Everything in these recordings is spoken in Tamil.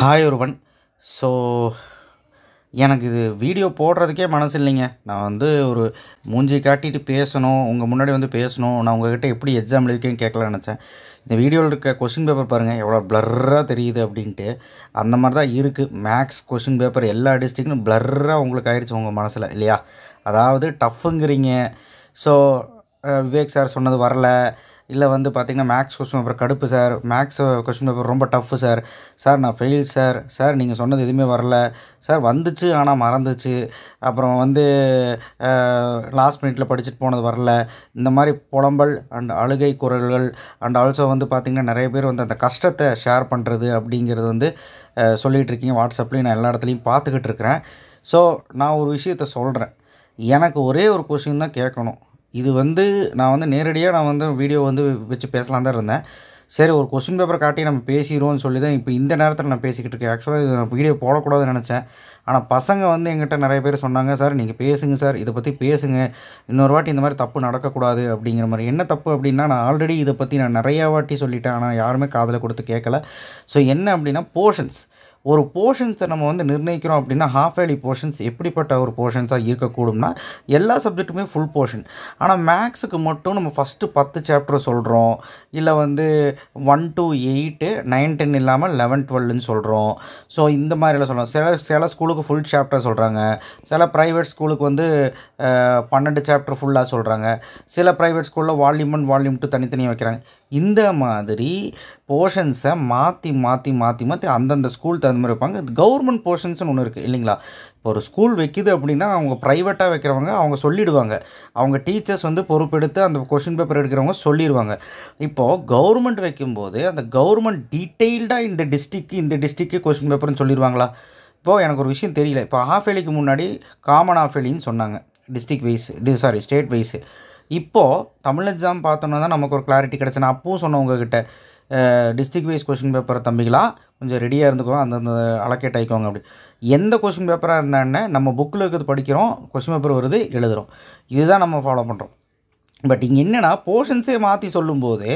ஹாய் ஒருவன். ஸோ எனக்கு இது வீடியோ போடுறதுக்கே மனசு இல்லைங்க. நான் வந்து ஒரு மூஞ்சி காட்டிட்டு பேசணும், உங்கள் முன்னாடி வந்து பேசணும், நான் உங்கள்கிட்ட எப்படி எக்ஸாம் எழுதிக்கேன்னு கேட்கலான்னு நினச்சேன். இந்த வீடியோவில் இருக்க கொஷின் பேப்பர் பாருங்கள் எவ்வளோ ப்ளர்ராக தெரியுது அப்படின்ட்டு. அந்த மாதிரி தான் இருக்குது. மேக்ஸ் கொஷின் பேப்பர் எல்லா டிஸ்ட்ரிக்டும் ப்ளர்ராக உங்களுக்கு ஆயிடுச்சு உங்கள் மனசில் இல்லையா? அதாவது டஃப்புங்கிறீங்க. ஸோ விவேக் சார் சொன்னது வரல, இல்லை வந்து பார்த்திங்கன்னா மேக்ஸ் கொஸ்டின் பேப்பர் கடுப்பு சார், மேக்ஸ் கொஸ்டின் பேப்பர் ரொம்ப டஃப்பு சார், சார் நான் ஃபெயில் சார், சார் நீங்கள் சொன்னது எதுவுமே வரல சார், வந்துச்சு ஆனால் மறந்துச்சு, அப்புறம் வந்து லாஸ்ட் மினிட்ல படிச்சுட்டு போனது வரல, இந்த மாதிரி புலம்பல் அண்ட் அழுகை குரல்கள் அண்ட் ஆல்சோ வந்து பார்த்திங்கன்னா நிறைய பேர் வந்து அந்த கஷ்டத்தை ஷேர் பண்ணுறது அப்படிங்கிறது வந்து சொல்லிகிட்டு இருக்கீங்க. வாட்ஸ்அப்லேயும் நான் எல்லா இடத்துலையும் பார்த்துக்கிட்டு இருக்கிறேன். ஸோ நான் ஒரு விஷயத்த சொல்கிறேன். எனக்கு ஒரே ஒரு கொஷின் தான் கேட்கணும். இது வந்து நான் வந்து நேரடியாக நான் வந்து வீடியோ வந்து வச்சு பேசலாம் தான் இருந்தேன். சரி ஒரு கொஸ்டின் பேப்பரை காட்டி நம்ம பேசிடுவோம்னு சொல்லி தான் இப்போ இந்த நேரத்தில் நான் பேசிக்கிட்டு இருக்கேன். ஆக்சுவலாக இது நான் வீடியோ போடக்கூடாதுன்னு நினச்சேன். ஆனால் பசங்க வந்து எங்கிட்ட நிறைய பேர் சொன்னாங்க, சார் நீங்கள் பேசுங்க சார், இதை பற்றி பேசுங்க, இன்னொரு வாட்டி இந்த மாதிரி தப்பு நடக்கக்கூடாது அப்படிங்கிற மாதிரி. என்ன தப்பு அப்படின்னா, நான் ஆல்ரெடி இதை பற்றி நான் நிறையா வாட்டி சொல்லிட்டேன், ஆனால் யாருமே காதில் கொடுத்து கேட்கல. ஸோ என்ன அப்படின்னா, போர்ஷன்ஸ், ஒரு போர்ஷன்ஸை நம்ம வந்து நிர்ணயிக்கிறோம் அப்படின்னா ஹாஃப் ஏர்லி போர்ஷன்ஸ் எப்படிப்பட்ட ஒரு போர்ஷன்ஸாக இருக்கக்கூடும்னா எல்லா சப்ஜெக்ட்டுமே ஃபுல் போர்ஷன். ஆனால் மேக்ஸுக்கு மட்டும் நம்ம ஃபஸ்ட்டு 10 சாப்டர் சொல்கிறோம், இல்லை வந்து 1 to 8 9 10 இல்லாமல் 11 12ன்னு சொல்கிறோம். ஸோ இந்த மாதிரிலாம் சொல்கிறோம். சில ஸ்கூலுக்கு ஃபுல் சாப்டர் சொல்கிறாங்க, சில ப்ரைவேட் ஸ்கூலுக்கு வந்து 12 சாப்டர் ஃபுல்லாக சொல்கிறாங்க, சில ப்ரைவேட் ஸ்கூலில் வால்யூம் 1 வால்யூம் 2 தனித்தனியாக வைக்கிறாங்க. இந்த மாதிரி போர்ஷன்ஸை மாற்றி மாற்றி மாற்றி மாற்றி அந்தந்த ஸ்கூல் தகுந்த மாதிரி வைப்பாங்க. கவர்மெண்ட் போர்ஷன்ஸ்னு ஒன்று இருக்குது இல்லைங்களா? இப்போ ஒரு ஸ்கூல் வைக்கிது அப்படின்னா அவங்க ப்ரைவேட்டாக வைக்கிறவங்க அவங்க சொல்லிவிடுவாங்க, அவங்க டீச்சர்ஸ் வந்து பொறுப்பெடுத்து அந்த கொஷின் பேப்பர் எடுக்கிறவங்க சொல்லிடுவாங்க. இப்போது கவர்மெண்ட் வைக்கும்போது அந்த கவர்மெண்ட் டீட்டெயில்டாக இந்த டிஸ்ட்ரிக்கு கொஷின் பேப்பர்னு சொல்லிடுவாங்களா? இப்போது எனக்கு ஒரு விஷயம் தெரியல. இப்போ ஹாஃப் ஏலிக்கு முன்னாடி காமன் ஹாஃப் ஏலின்னு சொன்னாங்க, டிஸ்ட்ரிக் வைஸ் ஸ்டேட் வைஸு. இப்போது தமிழ் எக்ஸாம் பார்த்தோன்னா தான் நமக்கு ஒரு கிளாரிட்டி கிடச்சி. நான் அப்பவும் சொன்னவங்கக்கிட்ட டிஸ்ட்ரிக் வைஸ் கொஷின் பேப்பரை தம்பிகளா கொஞ்சம் ரெடியாக இருந்துக்கோங்க, அந்தந்த அலோகேட் ஆகிக்கோங்க அப்படி. எந்த கொஷின் பேப்பராக இருந்தானே நம்ம புக்கில் இருக்கிறது படிக்கிறோம், கொஷின் பேப்பர் வருது எழுதுகிறோம், இதுதான் நம்ம ஃபாலோ பண்ணுறோம். பட் இங்கே என்னென்னா போர்ஷன்ஸே மாற்றி சொல்லும்போது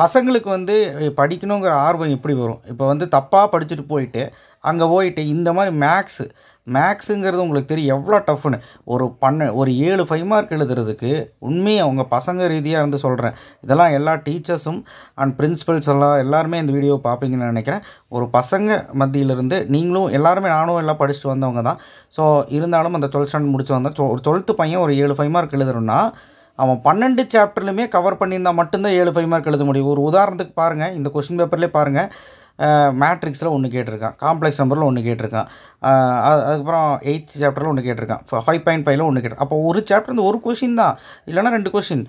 பசங்களுக்கு வந்து படிக்கணுங்கிற ஆர்வம் எப்படி வரும்? இப்போ வந்து தப்பாக படிச்சுட்டு போயிட்டு இந்த மாதிரி மேக்ஸுங்கிறது உங்களுக்கு தெரியும் எவ்வளோ டஃப்னு. ஒரு 7 5 மார்க் எழுதுறதுக்கு உண்மையாக அவங்க பசங்க ரீதியாக இருந்து சொல்கிறேன். இதெல்லாம் எல்லா டீச்சர்ஸும் அண்ட் பிரின்சிபல்ஸ் எல்லாருமே இந்த வீடியோ பார்ப்பீங்கன்னு நினைக்கிறேன். ஒரு பசங்க மத்தியிலிருந்து நீங்களும் எல்லாருமே, நானும் எல்லாம் படிச்சுட்டு வந்தவங்க தான். ஸோ இருந்தாலும் அந்த 12th ஸ்டாண்டர்ட் முடிச்சு வந்தால் ஒரு 12th பையன் ஒரு 7 5 மார்க் எழுதுறோன்னா அவன் 12 சாப்டர்லையுமே கவர் பண்ணியிருந்தால் மட்டும்தான் 7 5 மார்க் எழுத முடியும். ஒரு உதாரணத்துக்கு பாருங்கள், இந்த கொஸ்டின் பேப்பர்லேயே பாருங்கள், மேட்ரிக்ஸில் ஒன்று கேட்டிருக்கான், காம்ப்ளெக்ஸ் நம்பரில் ஒன்று கேட்டிருக்கான், அதுக்கப்புறம் 8th சாப்டரில் ஒன்று கேட்டிருக்கான், 5.5ல் ஒன்று கேட்டிருக்கான். அப்போ ஒரு சாப்டர் வந்து ஒரு கொஷின் தான், இல்லைனா 2 கொஷின்.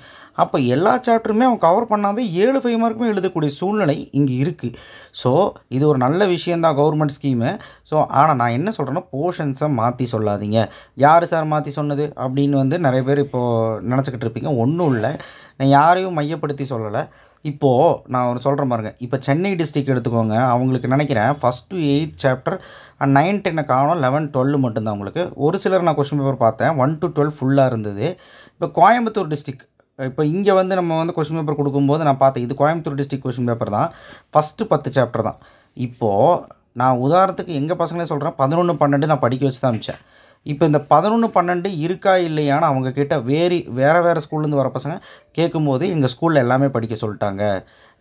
அப்போ எல்லா சாப்டருமே அவன் கவர் பண்ணாதே 7 5 மார்க்குமே எழுதக்கூடிய சூழ்நிலை இங்கே இருக்குது. ஸோ இது ஒரு நல்ல விஷயந்தான் கவர்மெண்ட் ஸ்கீமு. ஸோ ஆனால் நான் என்ன சொல்கிறேன்னா, போர்ஷன்ஸை மாற்றி சொல்லாதீங்க. யார் சார் மாற்றி சொன்னது அப்படின்னு வந்து நிறைய பேர் இப்போது நினச்சிக்கிட்டு இருப்பீங்க. ஒன்றும் இல்லை, நான் யாரையும் மையப்படுத்தி சொல்லலை. இப்போது நான் ஒன்று சொல்கிறேன் பாருங்கள். இப்போ சென்னை டிஸ்ட்ரிக்ட் எடுத்துக்கோங்க, அவங்களுக்கு நினைக்கிறேன் 1 to 8 சாப்டர் 9 10 காணும், 11 12 மட்டும்தான் அவங்களுக்கு. ஒரு சிலர் நான் கொஸ்டின் பேப்பர் பார்த்தேன் 1 to 12 ஃபுல்லாக இருந்தது. இப்போ கோயம்புத்தூர் டிஸ்ட்ரிக், இப்போ இங்கே வந்து நம்ம வந்து கொஸ்டின் பேப்பர் கொடுக்கும்போது நான் பார்த்தேன், இது கோயம்புத்தூர் டிஸ்ட்ரிக் கொஸ்டின் பேப்பர் தான், ஃபஸ்ட்டு 10 சாப்டர் தான். இப்போது நான் உதாரணத்துக்கு எங்கள் பசங்களே சொல்கிறேன், 11 12 நான் படிக்க வச்சு தான் அனுப்பிச்சேன். இப்போ இந்த 11 12 இருக்கா இல்லையான்னு அவங்கக்கிட்ட வேறு ஸ்கூல்லேருந்து வர பசங்க கேட்கும்போது எங்கள் ஸ்கூலில் எல்லாமே படிக்க சொல்லிட்டாங்க,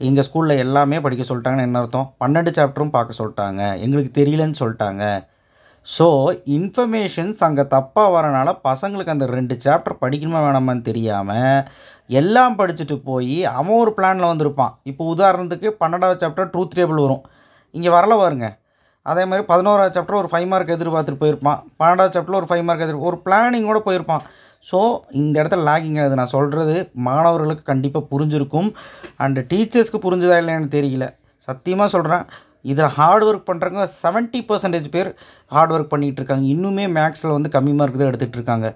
எங்கள் ஸ்கூலில் எல்லாமே படிக்க சொல்லிட்டாங்கன்னு என்ன அர்த்தம்? 12 சாப்டரும் பார்க்க சொல்லிட்டாங்க, எங்களுக்கு தெரியலன்னு சொல்லிட்டாங்க. ஸோ இன்ஃபர்மேஷன்ஸ் அங்கே தப்பாக வரனால பசங்களுக்கு அந்த 2 சாப்டர் படிக்கணுமா வேணாமான்னு தெரியாமல் எல்லாம் படிச்சுட்டு போய் அவன் ஒரு பிளானில் வந்திருப்பான். இப்போ உதாரணத்துக்கு 12வது சாப்டர் ட்ரூத் டேபிள் வரும், இங்கே வரல பாருங்க. அதே மாதிரி 11வது சாப்டர் ஒரு 5 மார்க் எதிர்பார்த்துட்டு போயிருப்பான், 12வது சாப்டர் ஒரு 5 மார்க் ஒரு பிளானிங்கோடு போயிருப்பான். ஸோ இந்த இடத்துல லேகிங் ஆகுது. நான் சொல்கிறது மாணவர்களுக்கு கண்டிப்பாக புரிஞ்சிருக்கும், அண்டு டீச்சர்ஸ்க்கு புரிஞ்சுதா இல்லைன்னு தெரியல. சத்தியமாக சொல்கிறேன், இதில் ஹார்ட் ஒர்க் பண்ணுறவங்க 70% பேர் ஹார்ட் ஒர்க் பண்ணிகிட்டு இருக்காங்க. இன்னுமே மேக்ஸில் வந்து கம்மி மார்க் தான் எடுத்துகிட்டு இருக்காங்க.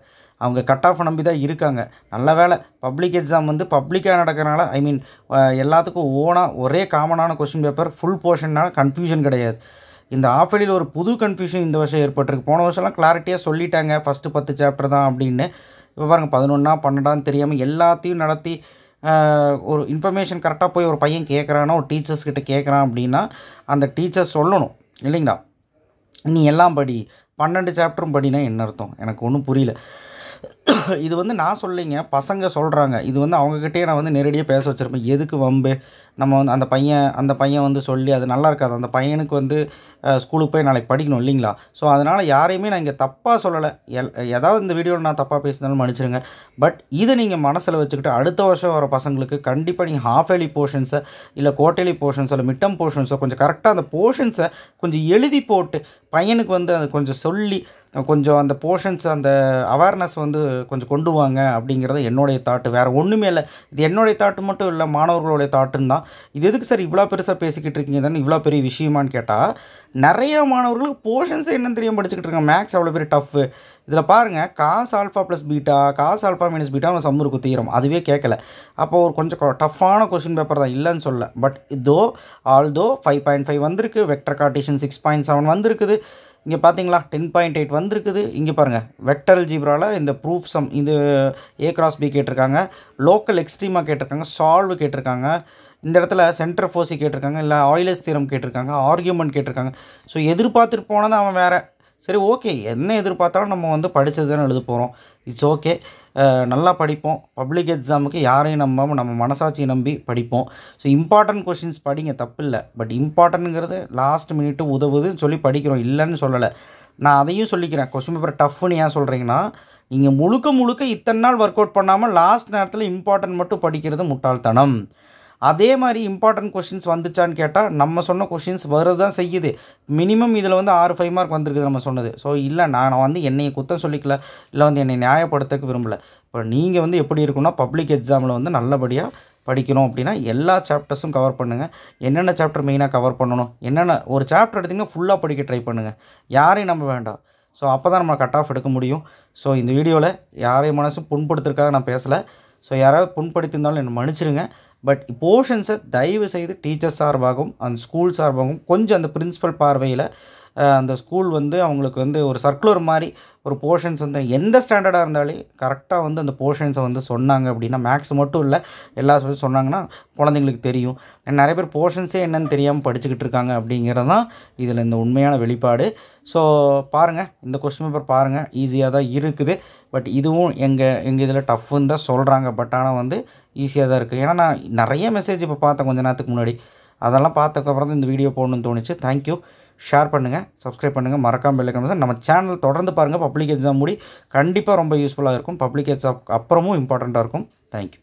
அவங்க கட் ஆஃப் நம்பி தான் இருக்காங்க. நல்ல வேலை பப்ளிக் எக்ஸாம் வந்து பப்ளிக்காக நடக்கிறனால, எல்லாத்துக்கும் ஒரே காமனான கொஸ்டின் பேப்பர், ஃபுல் போர்ஷன்னால கன்ஃபியூஷன் கிடையாது. இந்த ஆஃப் ஏர்லியில் ஒரு புது கன்ஃபியூஷன் இந்த வருஷம் ஏற்பட்டிருக்கு. போன வருஷம்லாம் கிளாரிட்டியாக சொல்லிட்டாங்க ஃபஸ்ட்டு 10 சாப்டர் தான் அப்படின்னு. இப்போ பாருங்கள் 11 12 தெரியாமல் எல்லாத்தையும் நடத்தி ஒரு இன்ஃபர்மேஷன் கரெக்டாக போய் ஒரு பையன் கேட்குறான்னா, ஒரு டீச்சர்ஸ்கிட்ட கேட்குறான் அப்படின்னா அந்த டீச்சர்ஸ் சொல்லணும், இல்லைங்களா? நீ எல்லாம் படி, 12 சாப்டரும் படினா என்ன அர்த்தம்? எனக்கு ஒன்றும் புரியல. இது வந்து நான் சொல்லலைங்க, பசங்க சொல்கிறாங்க. இது வந்து அவங்கக்கிட்டயே நான் வந்து நேரடியாக பேச வச்சுருப்பேன். எதுக்கு வம்பு? நம்ம வந்து அந்த பையன் வந்து சொல்லி அது நல்லா இருக்காது. அந்த பையனுக்கு வந்து ஸ்கூலுக்கு போய் நாளைக்கு படிக்கணும் இல்லைங்களா? ஸோ அதனால் யாரையுமே நான் இங்கே தப்பாக சொல்லலை. ஏதாவது இந்த வீடியோவில் நான் தப்பாக பேசினாலும் மன்னிச்சிடுங்க. பட் இதை நீங்கள் மனசில் வச்சுக்கிட்டு அடுத்த வருஷம் வர பசங்களுக்கு கண்டிப்பாக நீங்கள் ஹாஃப் இயர்லி போர்ஷன்ஸை இல்லை குவார்ட்டர்லி போர்ஷன்ஸோ இல்லை மிட் டர்ம் போர்ஷன்ஸோ கொஞ்சம் கரெக்டாக அந்த போர்ஷன்ஸை கொஞ்சம் எழுதி போட்டு பையனுக்கு வந்து அது கொஞ்சம் சொல்லி கொஞ்சம் அந்த போர்ஷன்ஸ் அந்த அவேர்னஸ் வந்து கொஞ்சம் கொண்டு வாங்க அப்படிங்கிறது என்னுடைய தாட்டு. வேறு ஒன்றுமே இல்லை. இது என்னுடைய தாட்டு மட்டும் இல்லை, மாணவர்களுடைய தாட்டுன்னு தான். இது எதுக்கு சார் இவ்வளோ பெருசாக பேசிக்கிட்டு இருக்கீங்க தானே, இவ்வளோ பெரிய விஷயமானு கேட்டால், நிறைய மாணவர்களுக்கு போர்ஷன்ஸே என்னன்னு தெரியாமல் படிச்சுக்கிட்டு இருக்காங்க. மேக்ஸ் அவ்வளோ பெரிய டஃப்பு. இதில் பாருங்கள், cos alpha plus beta, cos alpha minus beta நம்ம சம் இருக்கும் தீரம், அதுவே கேட்கல. அப்போது ஒரு கொஞ்சம் டஃப்பான கொஸ்டின் பேப்பர் தான், இல்லைன்னு சொல்ல. பட் ஆல்தோ 5.5 வந்திருக்கு, வெக்டர் கார்ட்டீசியன் 6.7 வந்திருக்குது. இங்கே பார்த்தீங்களா 10.8 வந்திருக்குது. இங்கே பாருங்கள், வெக்டர் அல்ஜீப்ராவில் இந்த ப்ரூஃப் சம் இது A cross B கேட்டிருக்காங்க, லோக்கல் எக்ஸ்ட்ரீமாக கேட்டிருக்காங்க, சால்வ் கேட்டிருக்காங்க, இந்த இடத்துல சென்டர் ஃபோர்ஸி கேட்டிருக்காங்க, இல்லை ஆயிலர்ஸ் தியரம் கேட்டிருக்காங்க, ஆர்கியூமெண்ட் கேட்டிருக்காங்க. ஸோ எதிர்பார்த்துட்டு போனது அவன் வேறு. சரி, ஓகே, என்ன எதிர்பார்த்தாலும் நம்ம வந்து படித்தது தானே எழுத போகிறோம். It's okay. நல்லா படிப்போம். பப்ளிக் எக்ஸாமுக்கு யாரையும் நம்பாமல் நம்ம மனசாட்சியை நம்பி படிப்போம். ஸோ இம்பார்ட்டன்ட் கொஷின்ஸ் படிங்க, தப்பு இல்லை. பட் இம்பார்ட்டன்ட்ங்கிறது லாஸ்ட் மினிட்டு உதவுதுன்னு சொல்லி படிக்கிறோம், இல்லைன்னு சொல்லலை. நான் அதையும் சொல்லிக்கிறேன். கொஸ்டின் பேப்பர் டஃப்னு ஏன் சொல்கிறீங்கன்னா, நீங்கள் முழுக்க இத்தனை நாள் ஒர்க் அவுட் பண்ணாமல் லாஸ்ட் நேரத்தில் இம்பார்ட்டன்ட் மட்டும் படிக்கிறது முட்டாள்தனம். அதே மாதிரி இம்பார்ட்டன்ட் கொஷின்ஸ் வந்துச்சான்னு கேட்டால் நம்ம சொன்ன கொஷின்ஸ் வருதான் செய்யுது. மினிமம் இதில் வந்து 6-5 மார்க் வந்திருக்குது நம்ம சொன்னது. ஸோ இல்லை, நான் வந்து என்னையை குத்தம் சொல்லிக்கல, இல்லை வந்து என்னை நியாயப்படுத்தக்கு விரும்பலை. இப்போ நீங்கள் வந்து எப்படி இருக்குன்னா, பப்ளிக் எக்ஸாமில் வந்து நல்லபடியாக படிக்கணும் அப்படின்னா எல்லா சாப்டர்ஸும் கவர் பண்ணுங்கள். என்னென்ன சாப்டர் மெயினாக கவர் பண்ணணும், என்னென்ன ஒரு சாப்டர் எடுத்திங்கன்னா ஃபுல்லாக படிக்க ட்ரை பண்ணுங்கள். யாரையும் நம்ப வேண்டாம். ஸோ அப்போ தான் நம்ம கட் ஆஃப் எடுக்க முடியும். ஸோ இந்த வீடியோவில் யாரையும் மனசும் புண்படுத்துறதுக்காக நான் பேசலை. ஸோ யாராவது புண்படுத்தியிருந்தாலும் என்னை மன்னிச்சிடுங்க. பட் போர்ஷன்ஸை தயவு செய்து டீச்சர்ஸ் சார்பாகவும் அந்த ஸ்கூல் சார்பாகவும் கொஞ்சம் அந்த பிரின்சிபல் பார்வையில் அந்த ஸ்கூல் வந்து அவங்களுக்கு வந்து ஒரு சர்க்குலர் மாதிரி ஒரு போர்ஷன்ஸ் வந்து எந்த ஸ்டாண்டர்டாக இருந்தாலே கரெக்டாக வந்து அந்த போர்ஷன்ஸை வந்து சொன்னாங்க அப்படின்னா, மேக்ஸ் மட்டும் இல்லை எல்லா சப்ஜெக்ட் சொன்னாங்கன்னா குழந்தைங்களுக்கு தெரியும். நிறைய பேர் போர்ஷன்ஸே என்னன்னு தெரியாமல் படிச்சுக்கிட்டு இருக்காங்க அப்படிங்கிறது தான் இதில் இந்த உண்மையான வெளிப்பாடு. ஸோ பாருங்கள், இந்த கொஸ்டின் பேப்பர் பாருங்கள், ஈஸியாக தான் இருக்குது. பட் இதுவும் எங்கள் இதில் டஃப்னு தான் சொல்கிறாங்க. பட் ஆனால் வந்து ஈஸியாக தான் இருக்குது. ஏன்னா நான் நிறைய மெசேஜ் இப்போ பார்த்தேன் கொஞ்சம் நேரத்துக்கு முன்னாடி. அதெல்லாம் பார்த்ததுக்கப்புறம் தான் இந்த வீடியோ போடணும்னு தோணுச்சு. தேங்க்யூ. ஷேர் பண்ணுங்கள், சப்ஸ்கிரைப் பண்ணுங்கள், மறக்காமல் பெல் ஐக்கான். நம்ம சேனல் தொடர்ந்து பாருங்கள். பப்ளிக் எக்ஸாம் கண்டிப்பாக ரொம்ப யூஸ்ஃபுல்லாக இருக்கும். பப்ளிக் எக்ஸாம் அப்புறமும் இம்பார்ட்டண்ட்டாக இருக்கும். தேங்க்யூ.